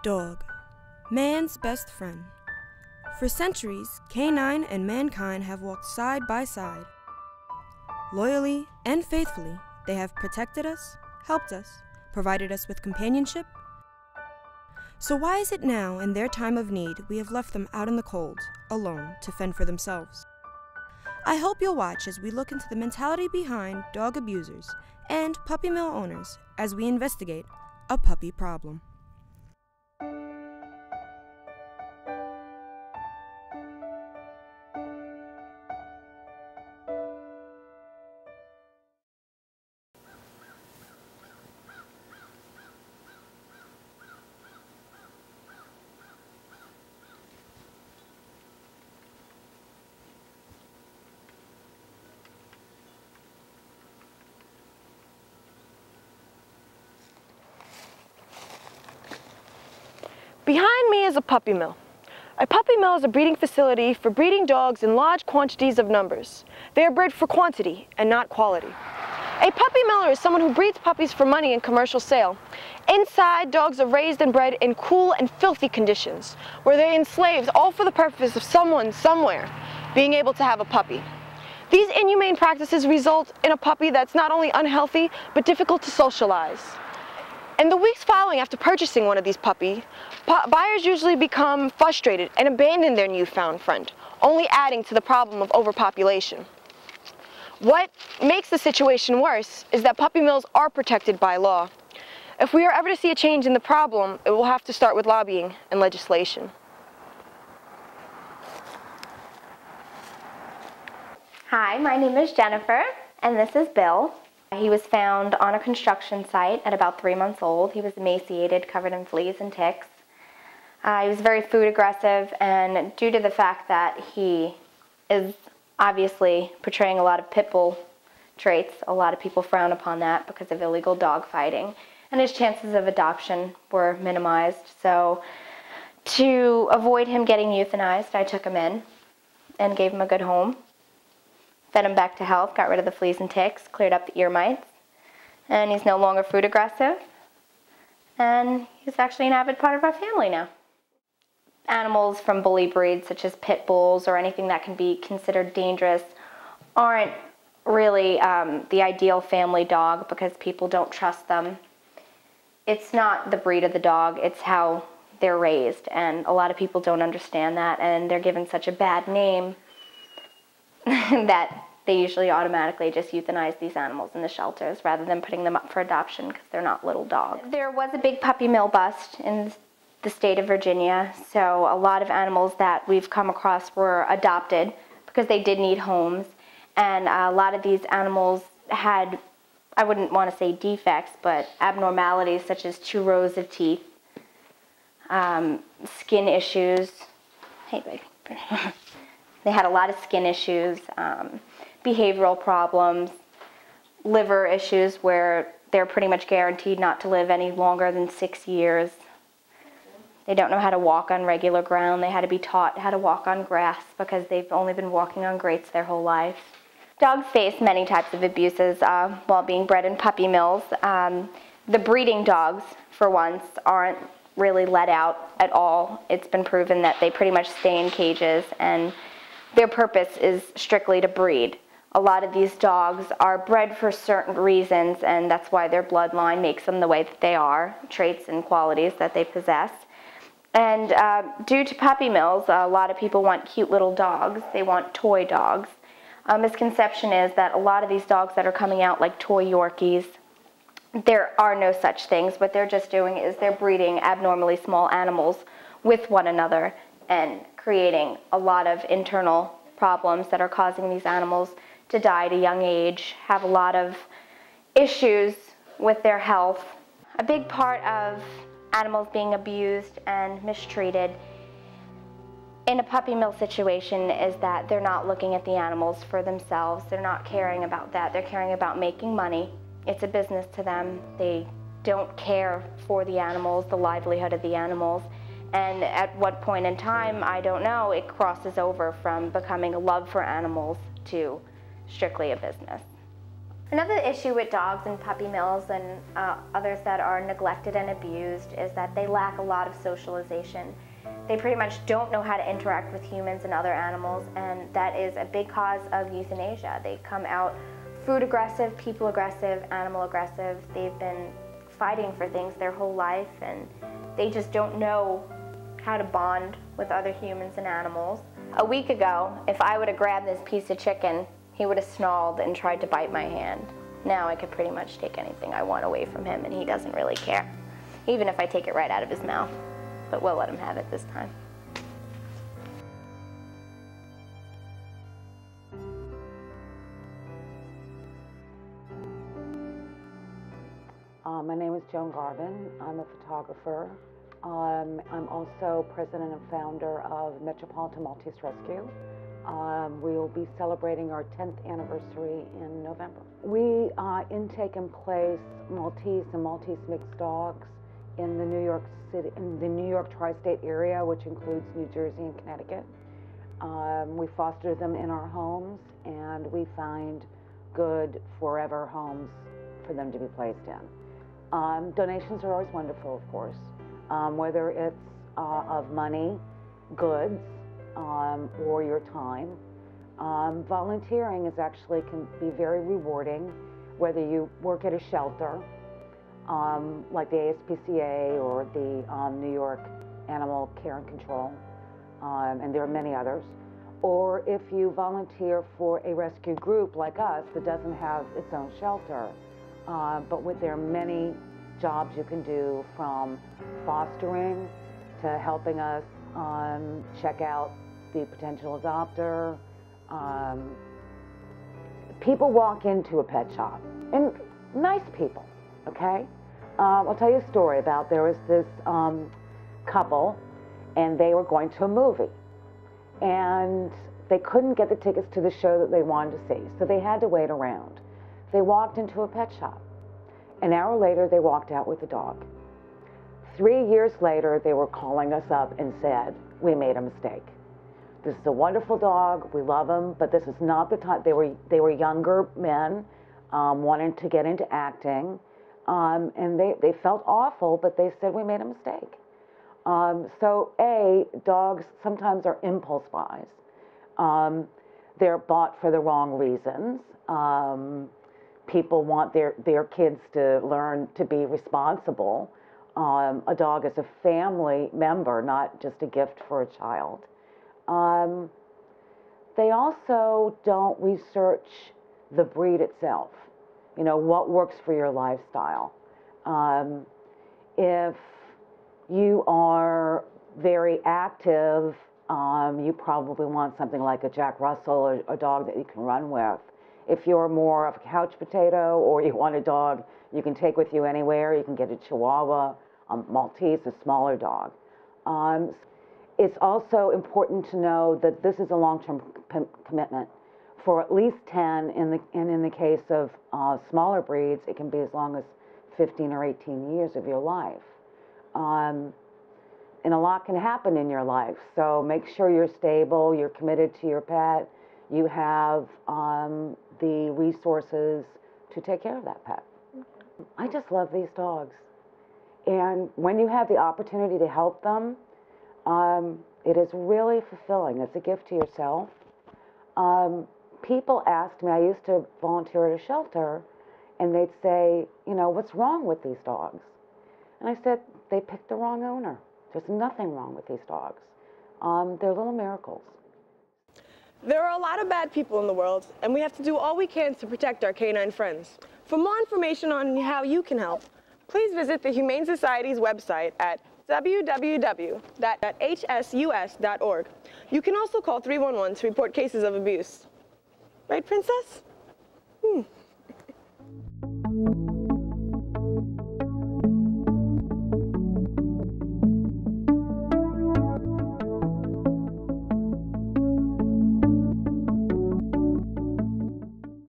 Dog, man's best friend. For centuries, canine and mankind have walked side by side. Loyally and faithfully, they have protected us, helped us, provided us with companionship. So why is it now, in their time of need, we have left them out in the cold, alone, to fend for themselves? I hope you'll watch as we look into the mentality behind dog abusers and puppy mill owners as we investigate a puppy problem. Behind me is a puppy mill. A puppy mill is a breeding facility for breeding dogs in large quantities of numbers. They are bred for quantity and not quality. A puppy miller is someone who breeds puppies for money and commercial sale. Inside, dogs are raised and bred in cool and filthy conditions, where they're enslaved all for the purpose of someone somewhere being able to have a puppy. These inhumane practices result in a puppy that's not only unhealthy, but difficult to socialize. In the weeks following after purchasing one of these puppies, buyers usually become frustrated and abandon their newfound friend, only adding to the problem of overpopulation. What makes the situation worse is that puppy mills are protected by law. If we are ever to see a change in the problem, it will have to start with lobbying and legislation. Hi, my name is Jennifer, and this is Bill. He was found on a construction site at about 3 months old. He was emaciated, covered in fleas and ticks. He was very food aggressive, and due to the fact that he is obviously portraying a lot of pit bull traits, a lot of people frown upon that because of illegal dog fighting, and his chances of adoption were minimized. So to avoid him getting euthanized, I took him in and gave him a good home. Fed him back to health, got rid of the fleas and ticks, cleared up the ear mites, and he's no longer food aggressive, and he's actually an avid part of our family now. Animals from bully breeds such as pit bulls or anything that can be considered dangerous aren't really the ideal family dog because people don't trust them. It's not the breed of the dog, it's how they're raised, and a lot of people don't understand that, and they're given such a bad name that they usually automatically just euthanize these animals in the shelters rather than putting them up for adoption because they're not little dogs. There was a big puppy mill bust in the state of Virginia, so a lot of animals that we've come across were adopted because they did need homes, and a lot of these animals had, I wouldn't want to say defects, but abnormalities such as 2 rows of teeth, skin issues. Hey, baby. They had a lot of skin issues, behavioral problems, liver issues where they're pretty much guaranteed not to live any longer than 6 years. They don't know how to walk on regular ground. They had to be taught how to walk on grass because they've only been walking on grates their whole life. Dogs face many types of abuses while being bred in puppy mills. The breeding dogs, for once, aren't really let out at all. It's been proven that they pretty much stay in cages, and their purpose is strictly to breed. A lot of these dogs are bred for certain reasons, and that's why their bloodline makes them the way that they are, traits and qualities that they possess. And due to puppy mills, a lot of people want cute little dogs. They want toy dogs. Misconception is that a lot of these dogs that are coming out like toy Yorkies, there are no such things. What they're just doing is they're breeding abnormally small animals with one another and creating a lot of internal problems that are causing these animals to die at a young age, have a lot of issues with their health. A big part of animals being abused and mistreated in a puppy mill situation is that they're not looking at the animals for themselves. They're not caring about that. They're caring about making money. It's a business to them. They don't care for the animals, the livelihood of the animals. And at what point in time, I don't know, it crosses over from becoming a love for animals to strictly a business. Another issue with dogs and puppy mills and others that are neglected and abused is that they lack a lot of socialization. They pretty much don't know how to interact with humans and other animals, and that is a big cause of euthanasia. They come out food aggressive, people aggressive, animal aggressive. They've been fighting for things their whole life, and they just don't know how to bond with other humans and animals. A week ago, if I would have grabbed this piece of chicken, he would have snarled and tried to bite my hand. Now I could pretty much take anything I want away from him, and he doesn't really care, even if I take it right out of his mouth. But we'll let him have it this time. My name is Joan Garvin. I'm a photographer. I'm also president and founder of Metropolitan Maltese Rescue. We will be celebrating our 10th anniversary in November. We intake and place Maltese and Maltese mixed dogs in the New York City, in the New York tri-state area, which includes New Jersey and Connecticut. We foster them in our homes, and we find good forever homes for them to be placed in. Donations are always wonderful, of course, whether it's of money, goods, or your time. Volunteering is actually can be very rewarding, whether you work at a shelter, like the ASPCA or the New York Animal Care and Control, and there are many others, or if you volunteer for a rescue group like us that doesn't have its own shelter, but there are many jobs you can do, from fostering to helping us check out the potential adopter. People walk into a pet shop, and nice people, okay? I'll tell you a story about, there was this couple, and they were going to a movie, and they couldn't get the tickets to the show that they wanted to see, so they had to wait around. They walked into a pet shop. An hour later, they walked out with a dog. 3 years later, they were calling us up and said, "We made a mistake. This is a wonderful dog, we love him, but this is not the time." They were younger men, wanting to get into acting, and they felt awful, but they said, "We made a mistake." So dogs sometimes are impulse buys. They're bought for the wrong reasons. People want their kids to learn to be responsible. A dog is a family member, not just a gift for a child. They also don't research the breed itself, you know, what works for your lifestyle. If you are very active, you probably want something like a Jack Russell, or a dog that you can run with. If you're more of a couch potato, or you want a dog you can take with you anywhere, you can get a Chihuahua, a Maltese, a smaller dog. It's also important to know that this is a long-term commitment for at least 10, and in the case of smaller breeds, it can be as long as 15 or 18 years of your life. And a lot can happen in your life, so make sure you're stable, you're committed to your pet, you have the resources to take care of that pet. I just love these dogs. And when you have the opportunity to help them, it is really fulfilling. It's a gift to yourself. People asked me, I used to volunteer at a shelter, and they'd say, you know, "What's wrong with these dogs?" And I said, "They picked the wrong owner. There's nothing wrong with these dogs. They're little miracles." There are a lot of bad people in the world, and we have to do all we can to protect our canine friends. For more information on how you can help, please visit the Humane Society's website at www.hsus.org. You can also call 311 to report cases of abuse. Right, Princess?